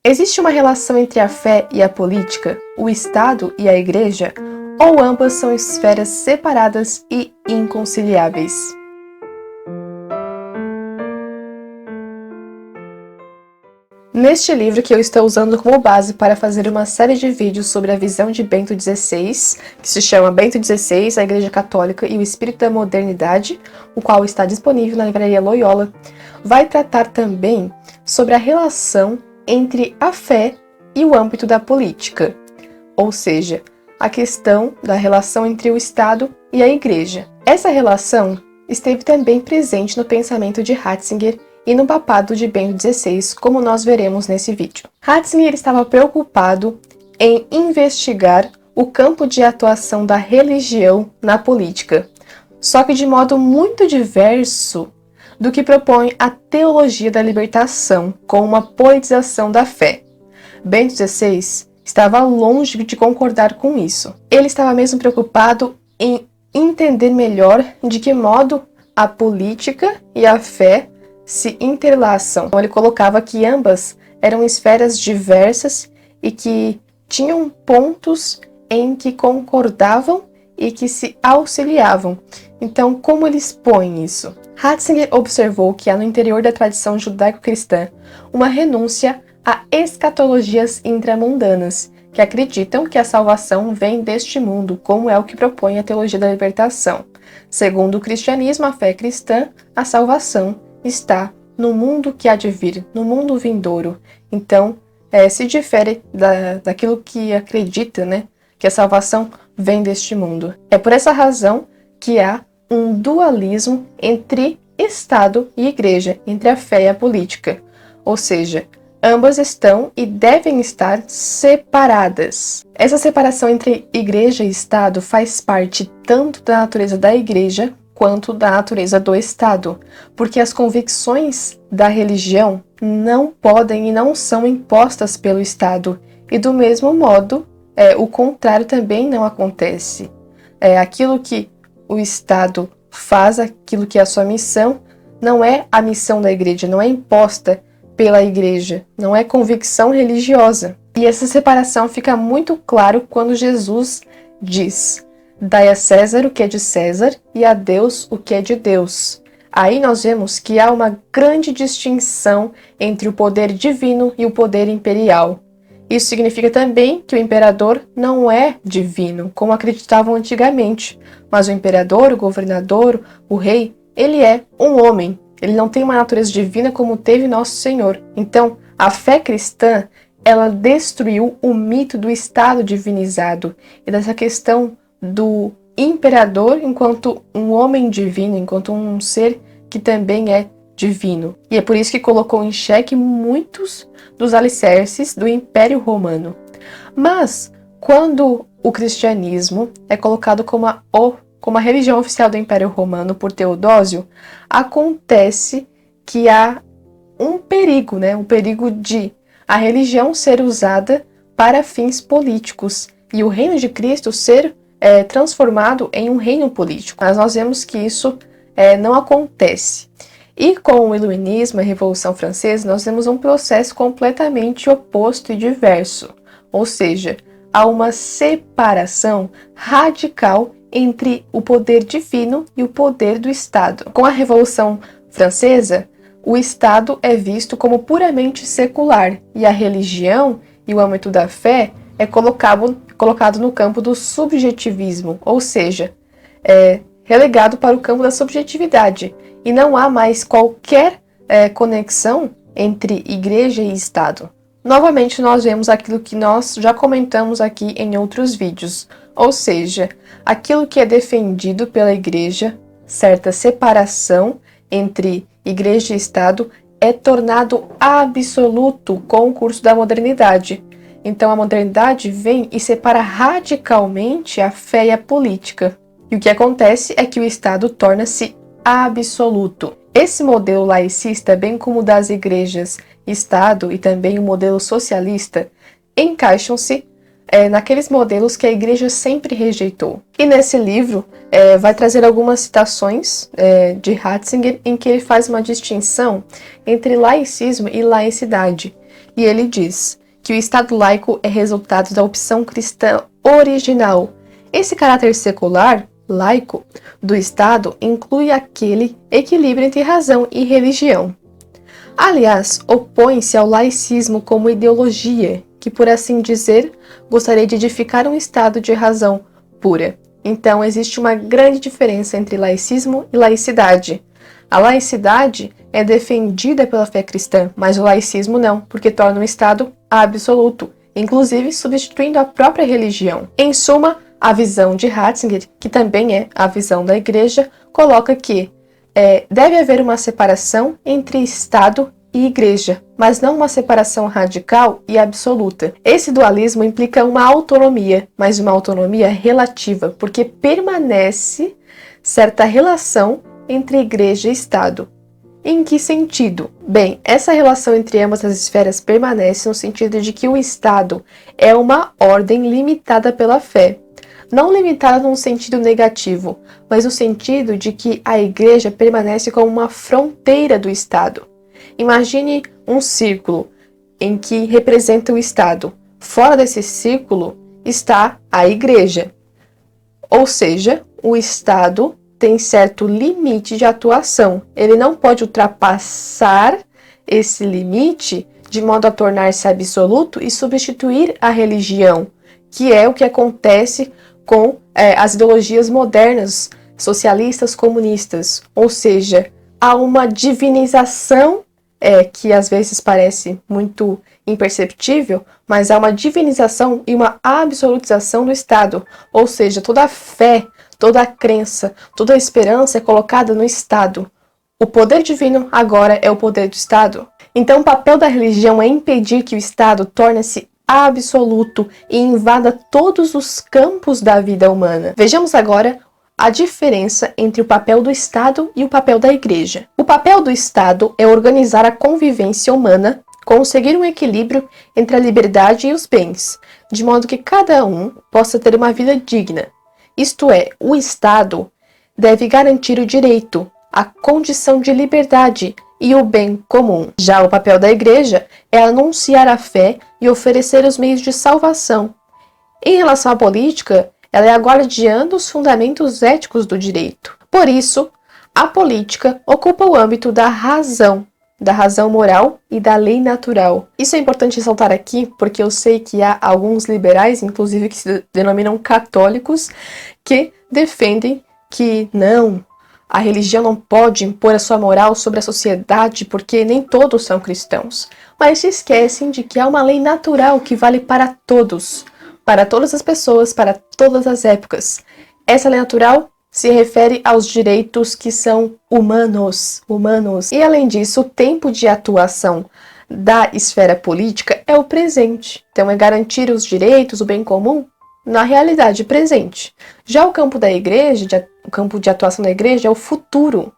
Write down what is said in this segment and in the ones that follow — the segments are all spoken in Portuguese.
Existe uma relação entre a fé e a política, o Estado e a Igreja, ou ambas são esferas separadas e inconciliáveis? Neste livro, que eu estou usando como base para fazer uma série de vídeos sobre a visão de Bento XVI, que se chama Bento XVI, a Igreja Católica e o Espírito da Modernidade, o qual está disponível na livraria Loyola, vai tratar também sobre a relação entre a fé e o âmbito da política, ou seja, a questão da relação entre o Estado e a Igreja. Essa relação esteve também presente no pensamento de Ratzinger e no papado de Bento XVI, como nós veremos nesse vídeo. Ratzinger estava preocupado em investigar o campo de atuação da religião na política, só que de modo muito diverso do que propõe a teologia da libertação, com uma politização da fé. Bento XVI estava longe de concordar com isso. Ele estava mesmo preocupado em entender melhor de que modo a política e a fé se interlaçam. Então, ele colocava que ambas eram esferas diversas e que tinham pontos em que concordavam e que se auxiliavam. Então, como ele expõe isso? Ratzinger observou que há no interior da tradição judaico-cristã uma renúncia a escatologias intramundanas, que acreditam que a salvação vem deste mundo, como é o que propõe a teologia da libertação. Segundo o cristianismo, a fé cristã, a salvação está no mundo que há de vir, no mundo vindouro. Então, se difere daquilo que acredita, que a salvação vem deste mundo. É por essa razão que há um dualismo entre Estado e Igreja, entre a fé e a política. Ou seja, ambas estão e devem estar separadas. Essa separação entre Igreja e Estado faz parte tanto da natureza da Igreja quanto da natureza do Estado, porque as convicções da religião não podem e não são impostas pelo Estado, e do mesmo modo, o contrário também não acontece. Aquilo que o Estado faz, aquilo que é a sua missão, não é a missão da Igreja, não é imposta pela Igreja, não é convicção religiosa. E essa separação fica muito claro quando Jesus diz: dai a César o que é de César e a Deus o que é de Deus. Aí nós vemos que há uma grande distinção entre o poder divino e o poder imperial. Isso significa também que o imperador não é divino, como acreditavam antigamente, mas o imperador, o governador, o rei, ele é um homem. Ele não tem uma natureza divina como teve nosso Senhor. Então, a fé cristã, ela destruiu o mito do Estado divinizado e dessa questão do imperador enquanto um homem divino, enquanto um ser que também é divino. E é por isso que colocou em xeque muitos dos alicerces do Império Romano. Mas, quando o cristianismo é colocado como a religião oficial do Império Romano por Teodósio, acontece que há um perigo, um perigo de a religião ser usada para fins políticos e o reino de Cristo ser transformado em um reino político. Mas nós vemos que isso não acontece. E com o Iluminismo e a Revolução Francesa, nós temos um processo completamente oposto e diverso. Ou seja, há uma separação radical entre o poder divino e o poder do Estado. Com a Revolução Francesa, o Estado é visto como puramente secular e a religião e o âmbito da fé é colocado no campo do subjetivismo, ou seja, relegado para o campo da subjetividade, e não há mais qualquer conexão entre Igreja e Estado. Novamente, nós vemos aquilo que nós já comentamos aqui em outros vídeos, ou seja, aquilo que é defendido pela Igreja, certa separação entre Igreja e Estado, é tornado absoluto com o curso da modernidade. Então a modernidade vem e separa radicalmente a fé e a política. E o que acontece é que o Estado torna-se absoluto. Esse modelo laicista, bem como o das igrejas, Estado e também o modelo socialista, encaixam-se naqueles modelos que a Igreja sempre rejeitou. E nesse livro vai trazer algumas citações de Ratzinger em que ele faz uma distinção entre laicismo e laicidade. e ele diz que o Estado laico é resultado da opção cristã original. Esse caráter secular, laico, do Estado inclui aquele equilíbrio entre razão e religião. Aliás, opõe-se ao laicismo como ideologia, que, por assim dizer, gostaria de edificar um estado de razão pura. Então, existe uma grande diferença entre laicismo e laicidade. A laicidade é defendida pela fé cristã, mas o laicismo não, porque torna o Estado absoluto, inclusive substituindo a própria religião. Em suma, a visão de Ratzinger, que também é a visão da Igreja, coloca que deve haver uma separação entre Estado e Igreja, mas não uma separação radical e absoluta. Esse dualismo implica uma autonomia, mas uma autonomia relativa, porque permanece certa relação entre Igreja e Estado. Em que sentido? Bem, essa relação entre ambas as esferas permanece no sentido de que o Estado é uma ordem limitada pela fé. Não limitada num sentido negativo, mas no sentido de que a Igreja permanece como uma fronteira do Estado. Imagine um círculo em que representa o Estado. Fora desse círculo está a Igreja. Ou seja, o Estado tem certo limite de atuação. Ele não pode ultrapassar esse limite de modo a tornar-se absoluto e substituir a religião, que é o que acontece com as ideologias modernas, socialistas, comunistas. Ou seja, há uma divinização que às vezes parece muito imperceptível, mas há uma divinização e uma absolutização do Estado. Ou seja, toda a fé, toda a crença, toda a esperança é colocada no Estado. O poder divino agora é o poder do Estado. Então, o papel da religião é impedir que o Estado torne-se absoluto e invada todos os campos da vida humana. Vejamos agora a diferença entre o papel do Estado e o papel da Igreja. O papel do Estado é organizar a convivência humana, conseguir um equilíbrio entre a liberdade e os bens, de modo que cada um possa ter uma vida digna. Isto é, o Estado deve garantir o direito, a condição de liberdade e o bem comum. Já o papel da Igreja é anunciar a fé e oferecer os meios de salvação. Em relação à política, ela é a guardiã dos fundamentos éticos do direito. Por isso, a política ocupa o âmbito da razão moral e da lei natural. Isso é importante ressaltar aqui, porque eu sei que há alguns liberais, inclusive que se denominam católicos, que defendem que não, a religião não pode impor a sua moral sobre a sociedade porque nem todos são cristãos. Mas se esquecem de que há uma lei natural que vale para todos, para todas as pessoas, para todas as épocas. Essa lei natural se refere aos direitos que são humanos. E além disso, o tempo de atuação da esfera política é o presente. Então é garantir os direitos, o bem comum, na realidade presente. Já o campo da Igreja, o campo de atuação da Igreja é o futuro.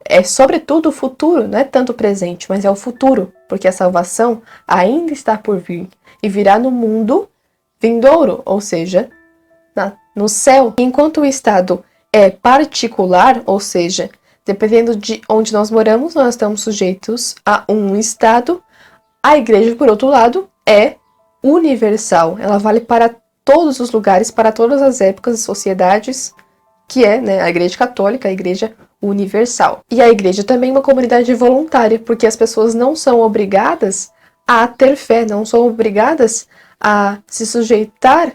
É sobretudo o futuro, não é tanto o presente, mas é o futuro, porque a salvação ainda está por vir e virá no mundo vindouro, ou seja, no céu. Enquanto o Estado é particular, ou seja, dependendo de onde nós moramos, nós estamos sujeitos a um Estado. A Igreja, por outro lado, é universal. Ela vale para todos os lugares, para todas as épocas e sociedades, que é, a Igreja Católica, a Igreja Universal. E a Igreja também é uma comunidade voluntária, porque as pessoas não são obrigadas a ter fé, não são obrigadas a se sujeitar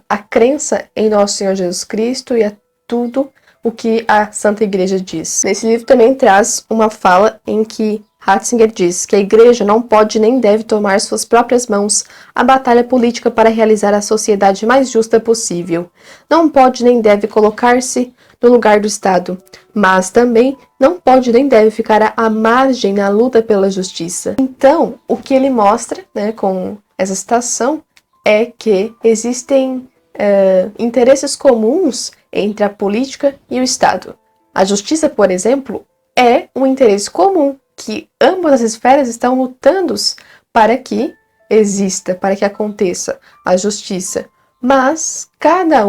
à crença em nosso Senhor Jesus Cristo e a tudo o que a Santa Igreja diz. Nesse livro também traz uma fala em que Ratzinger diz que a Igreja não pode nem deve tomar suas próprias mãos a batalha política para realizar a sociedade mais justa possível. Não pode nem deve colocar-se no lugar do Estado, mas também não pode nem deve ficar à margem na luta pela justiça. Então, o que ele mostra, com essa citação, é que existem interesses comuns entre a política e o Estado. A justiça, por exemplo, é um interesse comum que ambas as esferas estão lutando para que exista, para que aconteça a justiça. Mas cada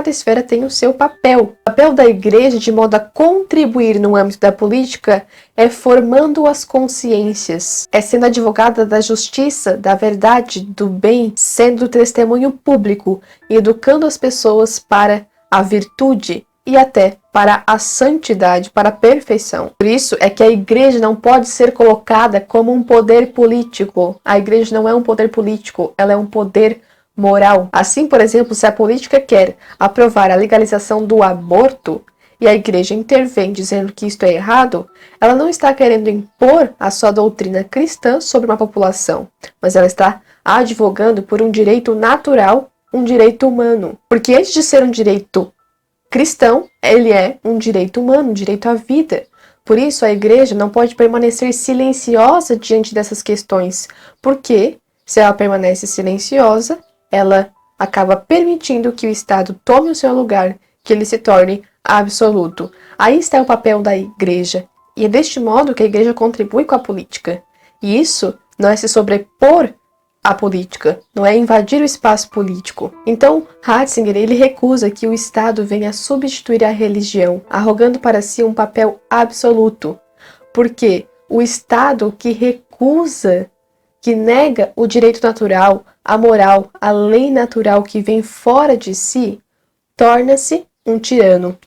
esfera tem o seu papel. O papel da igreja, de modo a contribuir no âmbito da política, é formando as consciências, é sendo advogada da justiça, da verdade, do bem, sendo testemunho público, educando as pessoas para a virtude e até para a santidade, para a perfeição. Por isso é que a igreja não pode ser colocada como um poder político. A igreja não é um poder político, ela é um poder moral. Assim, por exemplo, se a política quer aprovar a legalização do aborto e a igreja intervém dizendo que isto é errado, ela não está querendo impor a sua doutrina cristã sobre uma população, mas ela está advogando por um direito natural, um direito humano. Porque antes de ser um direito cristão, ele é um direito humano, um direito à vida. Por isso, a igreja não pode permanecer silenciosa diante dessas questões, porque se ela permanece silenciosa, ela acaba permitindo que o Estado tome o seu lugar, que ele se torne absoluto. Aí está o papel da igreja, e é deste modo que a igreja contribui com a política. E isso não é se sobrepor à política, não é invadir o espaço político. Então, Ratzinger, ele recusa que o Estado venha substituir a religião, arrogando para si um papel absoluto, porque o Estado que recusa, que nega o direito natural, a moral, a lei natural que vem fora de si, torna-se um tirano.